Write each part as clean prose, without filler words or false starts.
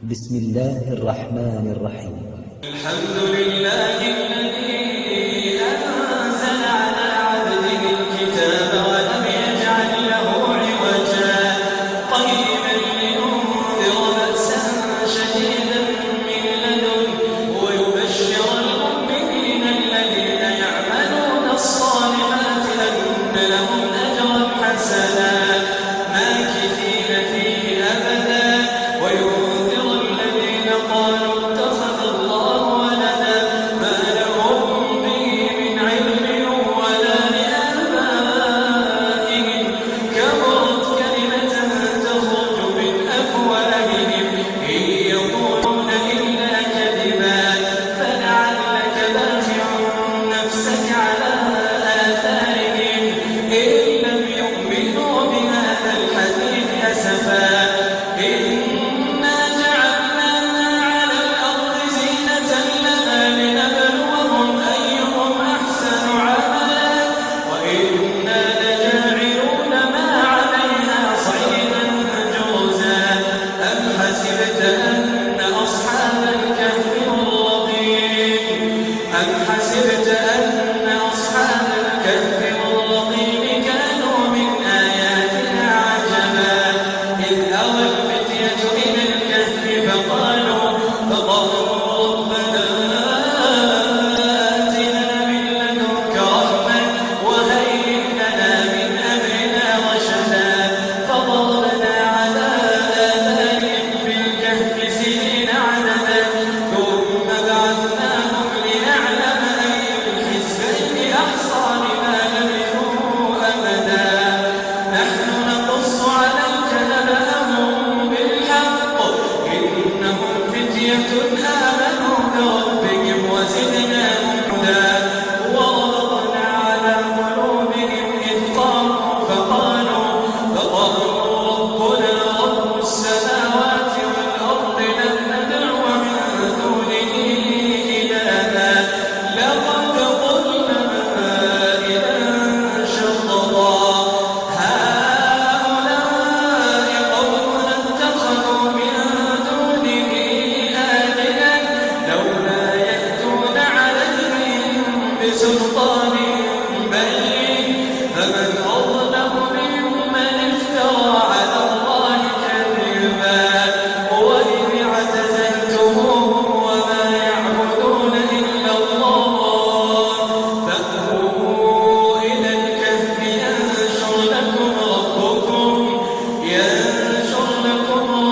بسم الله الرحمن الرحيم. الحمد لله الذي أنزل على عبده الكتاب ولم يجعل له عوجا قيما لينذر بأسا شديدا من لدنه ويبشر المؤمنين الذين يعملون الصالحات أن لهم أجرا حسنا ماكثين فيه أبدا وينذر الذين قالوا اتخذ الله ولدا ما لهم به من علم ولا لآبائهم كبرت كلمة تخرج من أفواههم إن يقولون إلا كذبا فلعلك باخع نفسك على آثارهم إن لم يؤمنوا بهذا الحديث أسفا إنا جعلنا ما على الأرض زينة لها لنبلوهم أيهم أحسن عملا وإنا لجاعلون ما عليها صعيدا جرزا أم حسبت أن أصحاب الكهف والرقيم كانوا من آياتنا عجبا إذ أوى الفتية إلى الكهف فقالوا ربنا آتنا من لدنك رحمة وهيئ لنا من أمرنا رشدا فضربنا على آذانهم في الكهف سنين عددا ثم بعثناهم لنعلم أي الحزبين أحصى لما لبثوا أمدا نحن نقص عليك نبأهم بالحق إنهم فتية آمنوا بربهم وزدناهم هدى وربطنا على قلوبهم إذ قاموا فقالوا ربنا رب السماوات والأرض لن ندعو من دونه إلها لقد قلنا إذا شططا هؤلاء قومنا اتخذوا من دونه آلهة لولا يأتون عليهم بسلطان بين فمن أظلم ممن افترى على الله كذبا وإذ اعتزلتموهم وما يعبدون إلا الله فأووا إلى الكهف ينشر لكم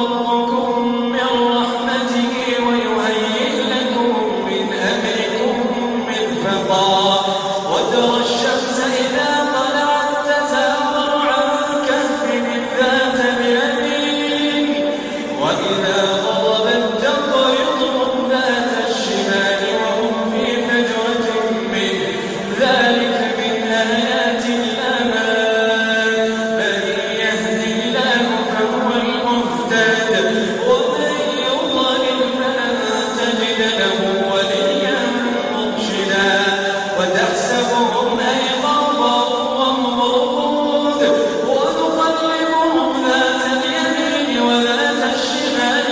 ربكم من رحمته ويهيئ لكم من أمركم مرفقا وترى الشمس إذا طلعت تزاور عن كهفهم ذات اليمين وإذا غربت تقرضهم ذات الشمال وهم في فجوة منه ذلك من آيات الله من يهد الله فهو المهتد ومن يضلل فلن تجد له وليا مرشدا وتحسبهم أيقاظا وهم رقود ونقلبهم ذات اليمين وذات الشمال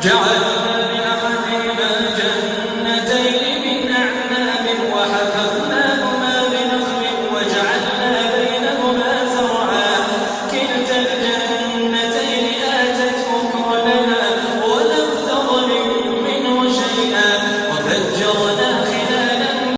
جعلنا